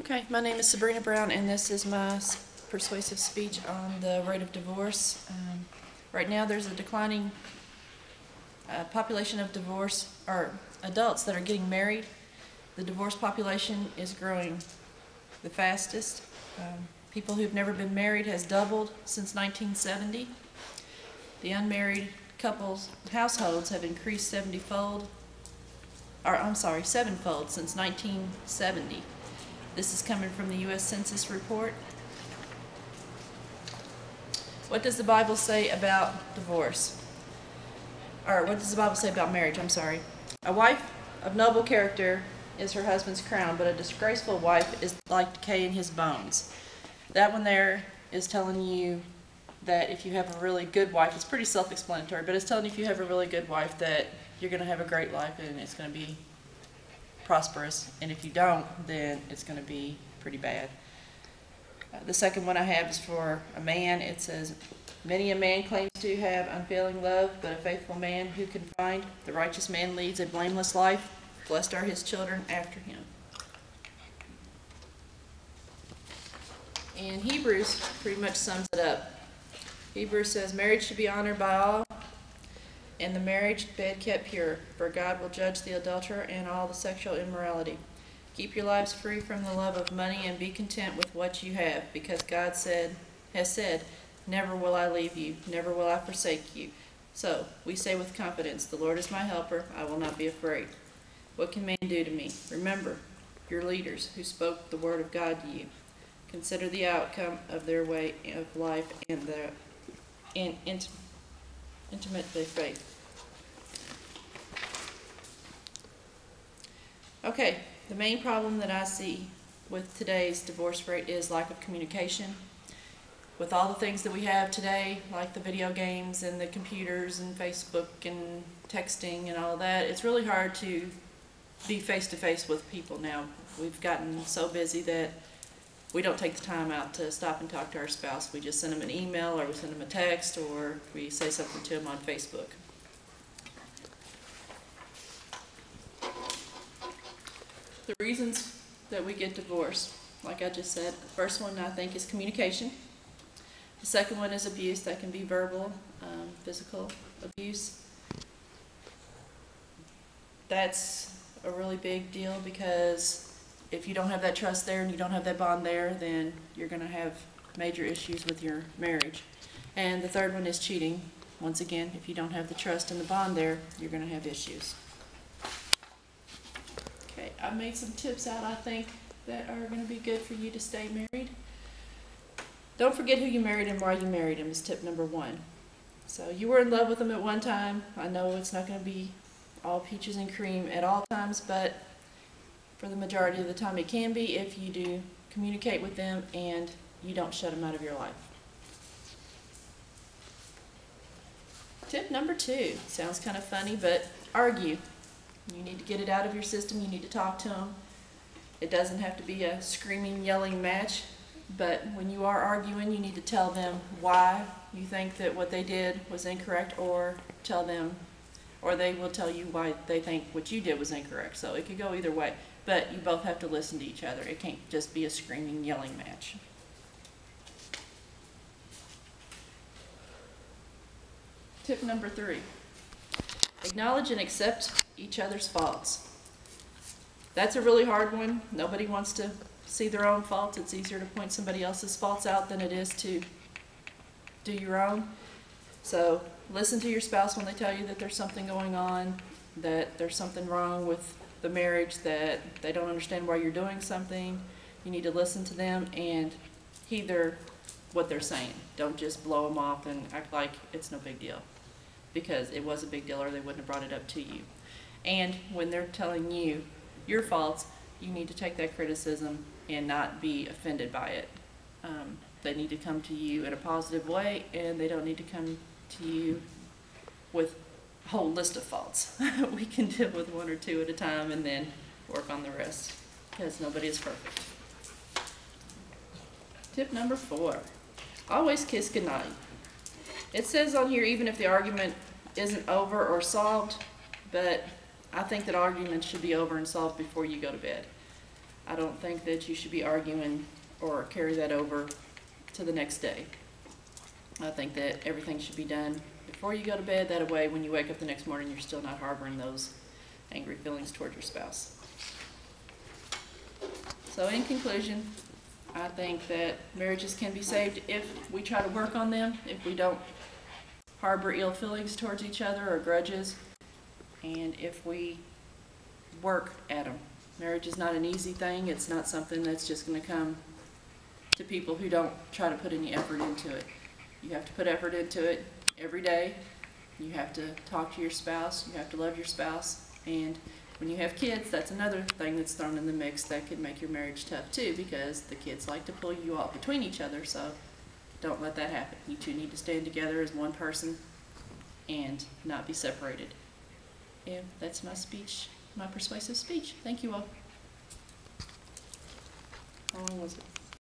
Okay, my name is Sabrina Brown, and this is my persuasive speech on the rate of divorce. Right now, there's a declining population of divorce, or adults that are getting married. The divorce population is growing the fastest. People who've never been married has doubled since 1970. The unmarried couples households have increased sevenfold since 1970. This is coming from the U.S. Census report. What does the Bible say about divorce? Or what does the Bible say about marriage? I'm sorry. A wife of noble character is her husband's crown, but a disgraceful wife is like decay in his bones. That one there is telling you that if you have a really good wife, it's pretty self-explanatory, but it's telling you if you have a really good wife that you're going to have a great life and it's going to be prosperous, and if you don't, then it's going to be pretty bad. The second one I have is for a man. It says, many a man claims to have unfailing love, but a faithful man who can find? The righteous man leads a blameless life. Blessed are his children after him. And Hebrews pretty much sums it up. Hebrews says, marriage should be honored by all, and the marriage bed kept pure, for God will judge the adulterer and all the sexual immorality. Keep your lives free from the love of money and be content with what you have, because God has said, never will I leave you, never will I forsake you. So we say with confidence, the Lord is my helper, I will not be afraid. What can man do to me? Remember your leaders who spoke the word of God to you. Consider the outcome of their way of life and their intimate faith. Okay, the main problem that I see with today's divorce rate is lack of communication. With all the things that we have today, like the video games and the computers and Facebook and texting and all of that, it's really hard to be face-to-face with people now. We've gotten so busy that we don't take the time out to stop and talk to our spouse. We just send them an email, or we send them a text, or we say something to them on Facebook. The reasons that we get divorced, like I just said, the first one I think is communication. The second one is abuse. That can be verbal, physical abuse. That's a really big deal, because if you don't have that trust there and you don't have that bond there, then you're going to have major issues with your marriage. And the third one is cheating. Once again, if you don't have the trust and the bond there, you're going to have issues. Okay, I've made some tips out, I think, that are going to be good for you to stay married. Don't forget who you married and why you married him is tip number 1. So you were in love with him at one time. I know it's not going to be all peaches and cream at all times, but for the majority of the time it can be if you do communicate with them and you don't shut them out of your life. Tip number 2 sounds kind of funny, but argue. You need to get it out of your system. You need to talk to them. It doesn't have to be a screaming, yelling match, but when you are arguing, you need to tell them why you think that what they did was incorrect, or tell them, or they will tell you why they think what you did was incorrect. So it could go either way, but you both have to listen to each other. It can't just be a screaming, yelling match. Tip number 3, acknowledge and accept each other's faults. That's a really hard one. Nobody wants to see their own faults. It's easier to point somebody else's faults out than it is to do your own. So listen to your spouse when they tell you that there's something going on, that there's something wrong with the marriage, that they don't understand why you're doing something. You need to listen to them and hear what they're saying. Don't just blow them off and act like it's no big deal, because it was a big deal or they wouldn't have brought it up to you. And when they're telling you your faults, you need to take that criticism and not be offended by it. They need to come to you in a positive way, and they don't need to come to you with a whole list of faults. We can deal with 1 or 2 at a time and then work on the rest, because nobody is perfect. Tip number 4, always kiss goodnight. It says on here, even if the argument isn't over or solved, but I think that arguments should be over and solved before you go to bed. I don't think that you should be arguing or carry that over to the next day. I think that everything should be done before you go to bed. That way, when you wake up the next morning, you're still not harboring those angry feelings toward your spouse. So in conclusion, I think that marriages can be saved if we try to work on them, if we don't harbor ill feelings towards each other or grudges, and if we work at them. Marriage is not an easy thing. It's not something that's just going to come to people who don't try to put any effort into it. You have to put effort into it every day. You have to talk to your spouse. You have to love your spouse. And when you have kids, that's another thing that's thrown in the mix that could make your marriage tough too, because the kids like to pull you all between each other, so don't let that happen. You two need to stand together as one person and not be separated. And that's my speech, my persuasive speech. Thank you all. How long was it?